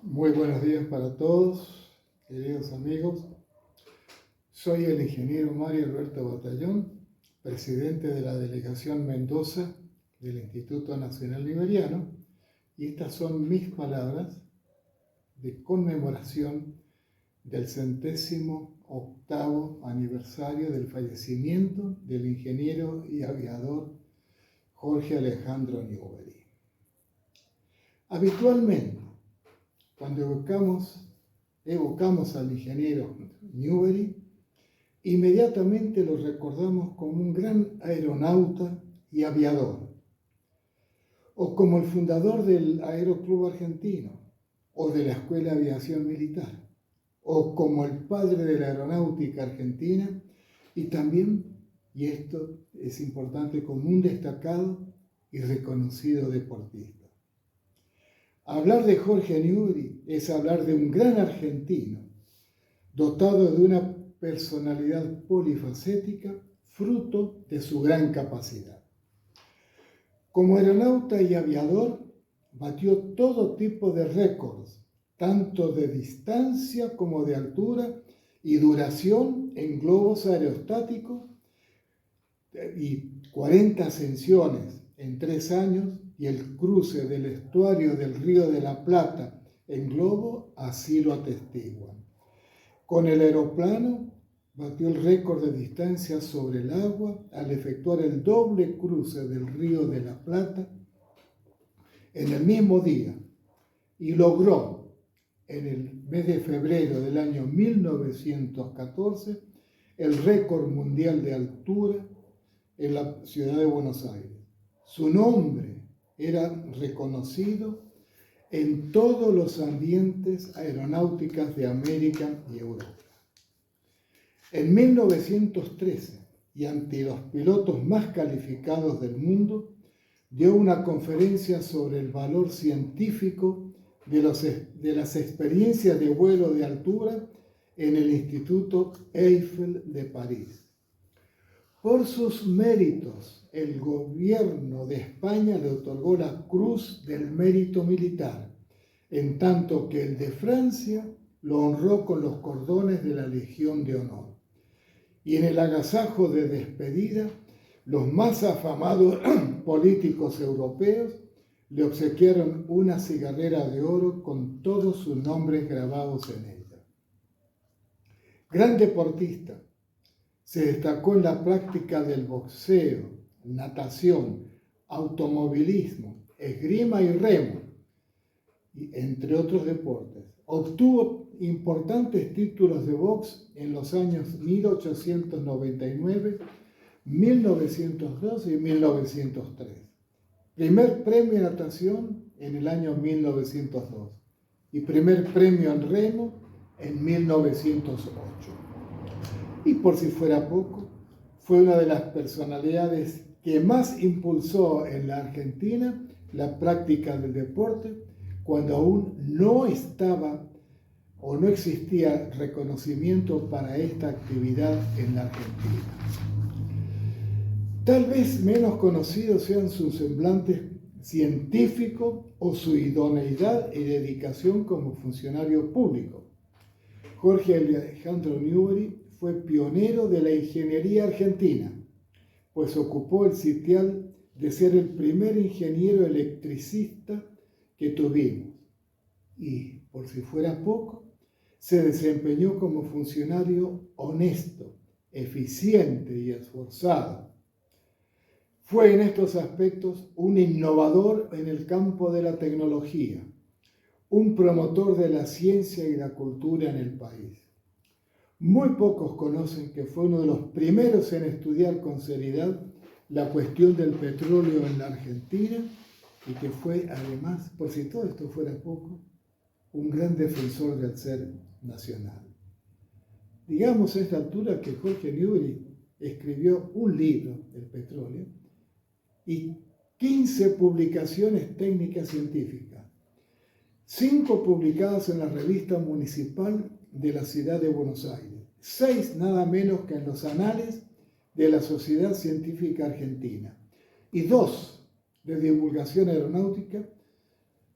Muy buenos días para todos, queridos amigos. Soy el ingeniero Mario Alberto Batallón, presidente de la Delegación Mendoza del Instituto Nacional Liberiano, y estas son mis palabras de conmemoración del 108º aniversario del fallecimiento del ingeniero y aviador Jorge Alejandro Newbery. Habitualmente, cuando evocamos al ingeniero Newbery, inmediatamente lo recordamos como un gran aeronauta y aviador, o como el fundador del Aeroclub Argentino, o de la Escuela de Aviación Militar, o como el padre de la aeronáutica argentina, y también, y esto es importante, como un destacado y reconocido deportista. Hablar de Jorge Newbery es hablar de un gran argentino, dotado de una personalidad polifacética, fruto de su gran capacidad. Como aeronauta y aviador, batió todo tipo de récords, tanto de distancia como de altura y duración en globos aerostáticos, y 40 ascensiones en 3 años, y el cruce del estuario del Río de la Plata en globo así lo atestiguan. Con el aeroplano batió el récord de distancia sobre el agua al efectuar el doble cruce del Río de la Plata en el mismo día, y logró en el mes de febrero del año 1914 el récord mundial de altura en la ciudad de Buenos Aires. Su nombre era reconocido en todos los ambientes aeronáuticos de América y Europa. En 1913, y ante los pilotos más calificados del mundo, dio una conferencia sobre el valor científico de las experiencias de vuelo de altura en el Instituto Eiffel de París. Por sus méritos, el gobierno de España le otorgó la Cruz del Mérito Militar, en tanto que el de Francia lo honró con los cordones de la Legión de Honor. Y en el agasajo de despedida, los más afamados políticos europeos le obsequiaron una cigarrera de oro con todos sus nombres grabados en ella. Gran deportista, se destacó en la práctica del boxeo, natación, automovilismo, esgrima y remo, entre otros deportes. Obtuvo importantes títulos de box en los años 1899, 1902 y 1903. Primer premio en natación en el año 1902 y primer premio en remo en 1908. Y por si fuera poco, fue una de las personalidades que más impulsó en la Argentina la práctica del deporte cuando aún no estaba o no existía reconocimiento para esta actividad en la Argentina. Tal vez menos conocidos sean sus semblantes científicos o su idoneidad y dedicación como funcionario público. Jorge Alejandro Newbery fue pionero de la ingeniería argentina, pues ocupó el sitial de ser el primer ingeniero electricista que tuvimos. Y, por si fuera poco, se desempeñó como funcionario honesto, eficiente y esforzado. Fue en estos aspectos un innovador en el campo de la tecnología, un promotor de la ciencia y la cultura en el país. Muy pocos conocen que fue uno de los primeros en estudiar con seriedad la cuestión del petróleo en la Argentina y que fue además, por si todo esto fuera poco, un gran defensor del ser nacional. Digamos a esta altura que Jorge Newbery escribió un libro del petróleo y 15 publicaciones técnicas científicas, 5 publicadas en la revista municipal de la ciudad de Buenos Aires, 6 nada menos que en los anales de la Sociedad Científica Argentina y 2 de divulgación aeronáutica,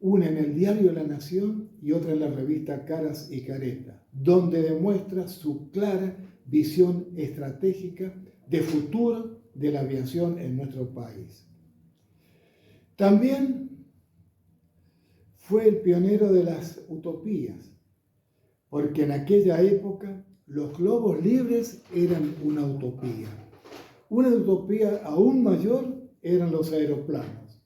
una en el diario La Nación y otra en la revista Caras y Caretas, donde demuestra su clara visión estratégica de futuro de la aviación en nuestro país. También fue el pionero de las utopías, porque en aquella época los globos libres eran una utopía. Una utopía aún mayor eran los aeroplanos.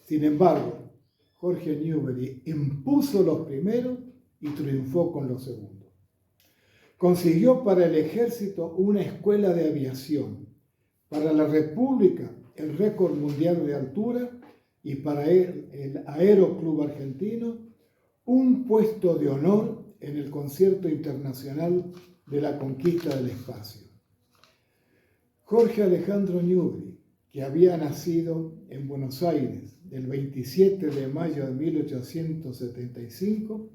Sin embargo, Jorge Newbery impuso los primeros y triunfó con los segundos. Consiguió para el ejército una escuela de aviación, para la República el récord mundial de altura y para el Aeroclub Argentino un puesto de honor en el Concierto Internacional de la Conquista del Espacio. Jorge Alejandro Newbery, que había nacido en Buenos Aires el 27 de mayo de 1875,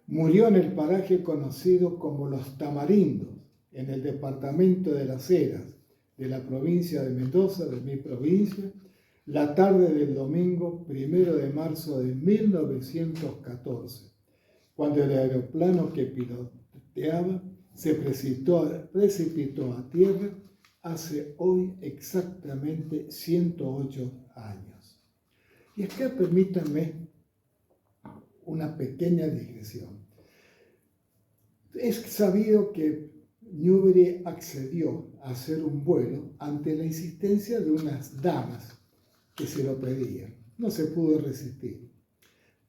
murió en el paraje conocido como Los Tamarindos, en el departamento de Las Heras, de la provincia de Mendoza, de mi provincia, la tarde del domingo 1 de marzo de 1914, cuando el aeroplano que piloteaba se precipitó a tierra hace hoy exactamente 108 años. Y acá permítanme una pequeña digresión. Es sabido que Newbery accedió a hacer un vuelo ante la insistencia de unas damas que se lo pedían. No se pudo resistir.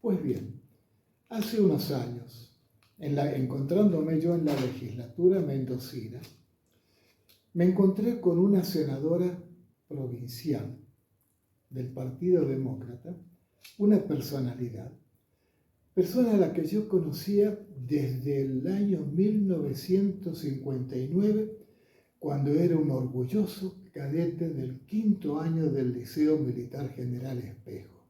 Pues bien, hace unos años, encontrándome yo en la legislatura mendocina, me encontré con una senadora provincial del Partido Demócrata, una personalidad, persona a la que yo conocía desde el año 1959, cuando era un orgulloso cadete del 5º año del Liceo Militar General Espejo.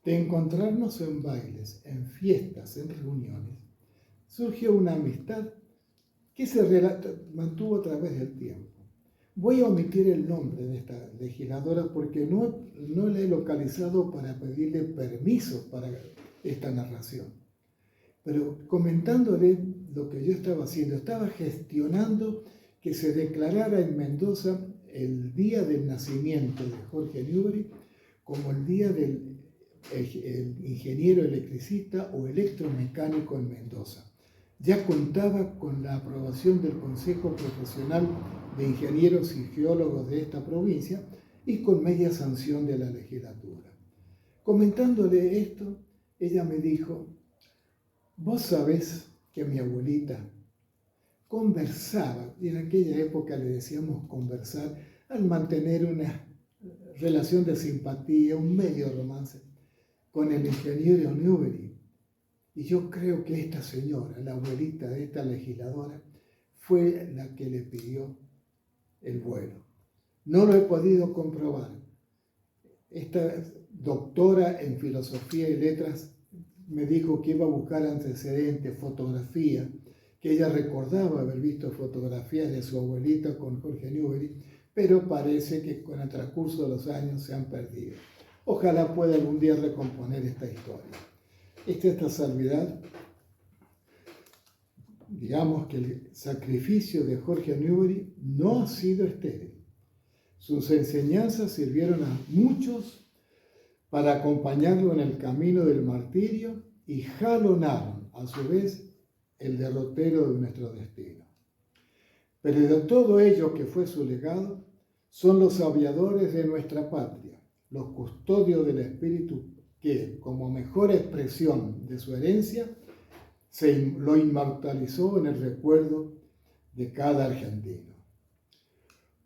De encontrarnos en bailes, en fiestas, en reuniones, surgió una amistad que se mantuvo a través del tiempo. Voy a omitir el nombre de esta legisladora porque no la he localizado para pedirle permiso para esta narración. Pero comentándole lo que yo estaba haciendo, estaba gestionando que se declarara en Mendoza el día del nacimiento de Jorge Newbery como el día del ingeniero electricista o electromecánico en Mendoza. Ya contaba con la aprobación del Consejo Profesional de Ingenieros y Geólogos de esta provincia y con media sanción de la legislatura. Comentándole esto, ella me dijo: vos sabés que mi abuelita conversaba, y en aquella época le decíamos conversar, al mantener una relación de simpatía, un medio romance, con el ingeniero Newbery. Y yo creo que esta señora, la abuelita de esta legisladora, fue la que le pidió el vuelo. No lo he podido comprobar. Esta doctora en filosofía y letras me dijo que iba a buscar antecedentes, fotografía, que ella recordaba haber visto fotografías de su abuelita con Jorge Newbery, pero parece que con el transcurso de los años se han perdido. Ojalá pueda algún día recomponer esta historia. Esta salvedad, digamos que el sacrificio de Jorge Newbery no ha sido estéril. Sus enseñanzas sirvieron a muchos para acompañarlo en el camino del martirio y jalonaron, a su vez, el derrotero de nuestro destino. Pero de todo ello que fue su legado, son los aviadores de nuestra patria, los custodios del espíritu que, como mejor expresión de su herencia, lo inmortalizó en el recuerdo de cada argentino.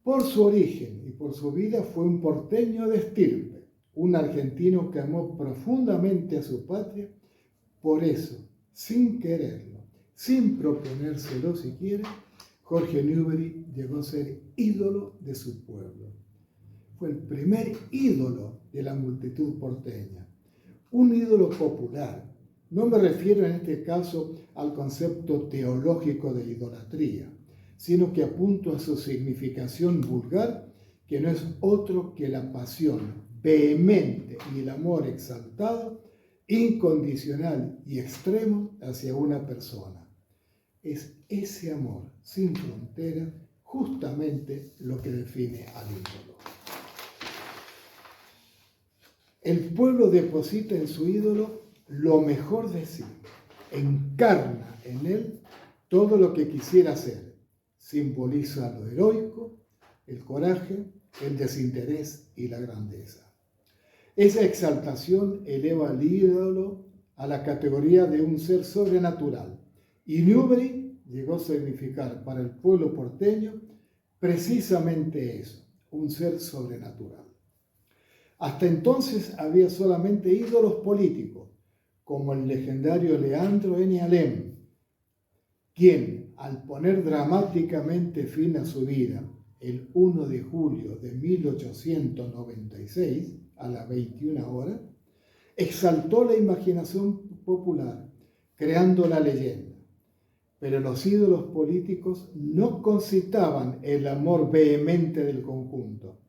Por su origen y por su vida fue un porteño de estirpe, un argentino que amó profundamente a su patria. Por eso, sin quererlo, sin proponérselo siquiera, Jorge Newbery llegó a ser ídolo de su pueblo. Fue el primer ídolo de la multitud porteña. Un ídolo popular. No me refiero en este caso al concepto teológico de idolatría, sino que apunto a su significación vulgar, que no es otro que la pasión vehemente y el amor exaltado incondicional y extremo hacia una persona. Es ese amor sin frontera justamente lo que define al ídolo. El pueblo deposita en su ídolo lo mejor de sí, encarna en él todo lo que quisiera ser, simboliza lo heroico, el coraje, el desinterés y la grandeza. Esa exaltación eleva al ídolo a la categoría de un ser sobrenatural, y Newbery llegó a significar para el pueblo porteño precisamente eso, un ser sobrenatural. Hasta entonces había solamente ídolos políticos, como el legendario Leandro N. Alem, quien, al poner dramáticamente fin a su vida el 1 de julio de 1896, a las 21 horas, exaltó la imaginación popular, creando la leyenda. Pero los ídolos políticos no concitaban el amor vehemente del conjunto.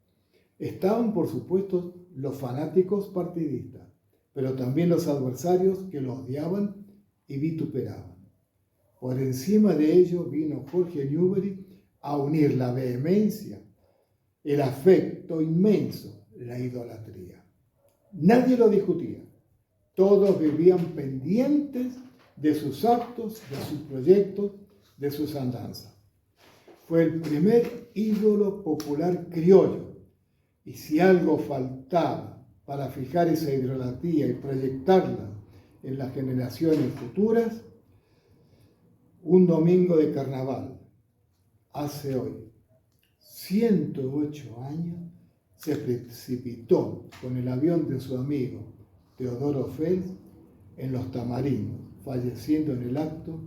Estaban, por supuesto, los fanáticos partidistas, pero también los adversarios que lo odiaban y vituperaban. Por encima de ello vino Jorge Newbery a unir la vehemencia, el afecto inmenso, la idolatría. Nadie lo discutía. Todos vivían pendientes de sus actos, de sus proyectos, de sus andanzas. Fue el primer ídolo popular criollo. Y si algo faltaba para fijar esa idolatría y proyectarla en las generaciones futuras, un domingo de carnaval, hace hoy 108 años, se precipitó con el avión de su amigo Teodoro Fels en Los Tamarindos, falleciendo en el acto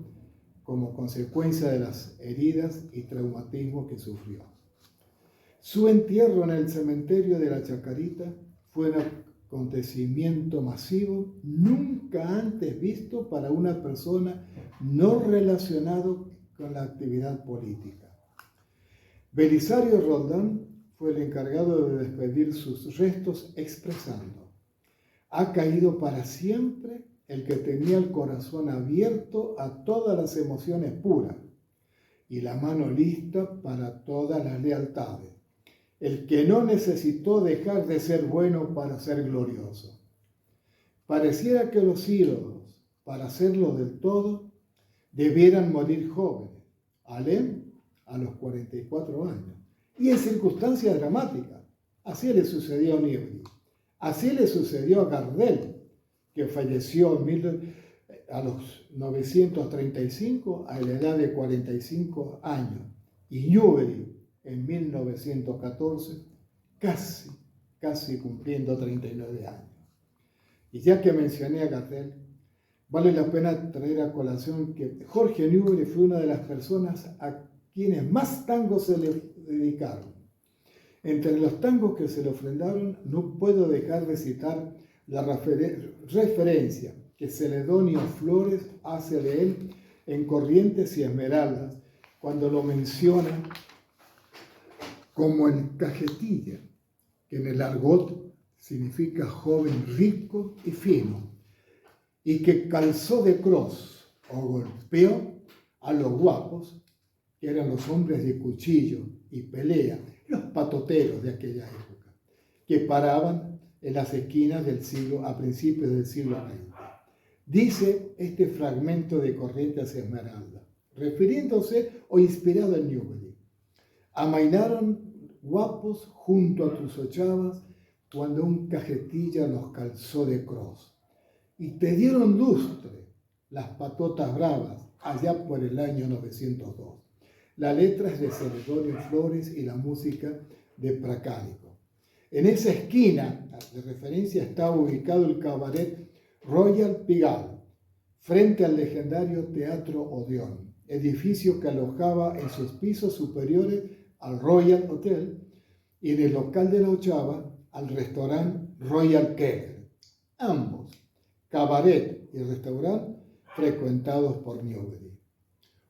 como consecuencia de las heridas y traumatismos que sufrió. Su entierro en el cementerio de la Chacarita fue un acontecimiento masivo nunca antes visto para una persona no relacionado con la actividad política. Belisario Roldán fue el encargado de despedir sus restos expresando: ha caído para siempre el que tenía el corazón abierto a todas las emociones puras y la mano lista para todas las lealtades, el que no necesitó dejar de ser bueno para ser glorioso. Pareciera que los ídolos, para hacerlo del todo, debieran morir jóvenes. Alem a los 44 años. Y en circunstancias dramáticas. Así le sucedió a Newbery. Así le sucedió a Gardel, que falleció a los 935 a la edad de 45 años. Y Newbery en 1914, casi cumpliendo 39 años. Y ya que mencioné a Gardel, vale la pena traer a colación que Jorge Newbery fue una de las personas a quienes más tangos se le dedicaron. Entre los tangos que se le ofrendaron, no puedo dejar de citar la referencia que Celedonio Flores hace de él en Corrientes y Esmeraldas, cuando lo menciona como el cajetilla, que en el argot significa joven rico y fino, y que calzó de cross o golpeó a los guapos, que eran los hombres de cuchillo y pelea, los patoteros de aquella época, que paraban en las esquinas del siglo, a principios del siglo XX. Dice este fragmento de Corrientes Esmeralda, refiriéndose o inspirado en Newbery: amainaron guapos junto a tus ochavas cuando un cajetilla los calzó de cross, y te dieron lustre las patotas bravas allá por el año 902. La letra es de Celedonio Flores y la música de Pracánico. En esa esquina de referencia está ubicado el cabaret Royal Pigalle, frente al legendario Teatro Odeón, edificio que alojaba en sus pisos superiores al Royal Hotel y en el local de la Ochava al restaurante Royal Keller. Ambos, cabaret y restaurante, frecuentados por Newbery.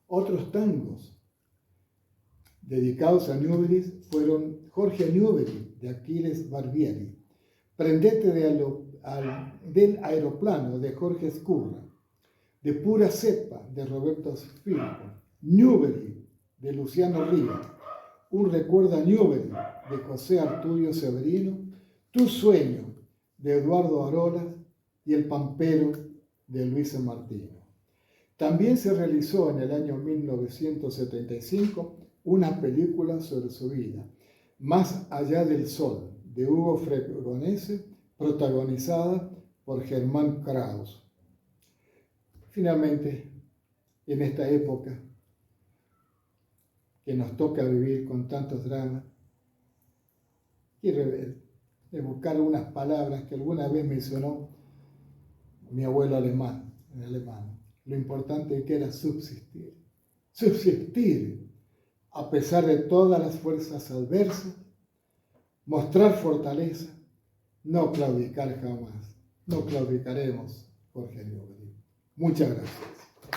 Otros tangos dedicados a Newbery fueron Jorge Newbery, de Aquiles Barbieri, Prendete de del aeroplano de Jorge Ezcurra, de Pura cepa de Roberto Firpo, Newbery de Luciano Rivas, Un recuerdo a Newbery de José Arturo Severino, Tu sueño de Eduardo Arolas y El pampero de Luis Martino. También se realizó en el año 1975 una película sobre su vida, Más allá del sol, de Hugo Fregonese, protagonizada por Germán Kraus. Finalmente, en esta época que nos toca vivir con tantos dramas, quiero evocar unas palabras que alguna vez mencionó mi abuelo alemán, en alemán. Lo importante que era subsistir. Subsistir a pesar de todas las fuerzas adversas, mostrar fortaleza, no claudicar jamás. No claudicaremos, Jorge Newbery. Muchas gracias.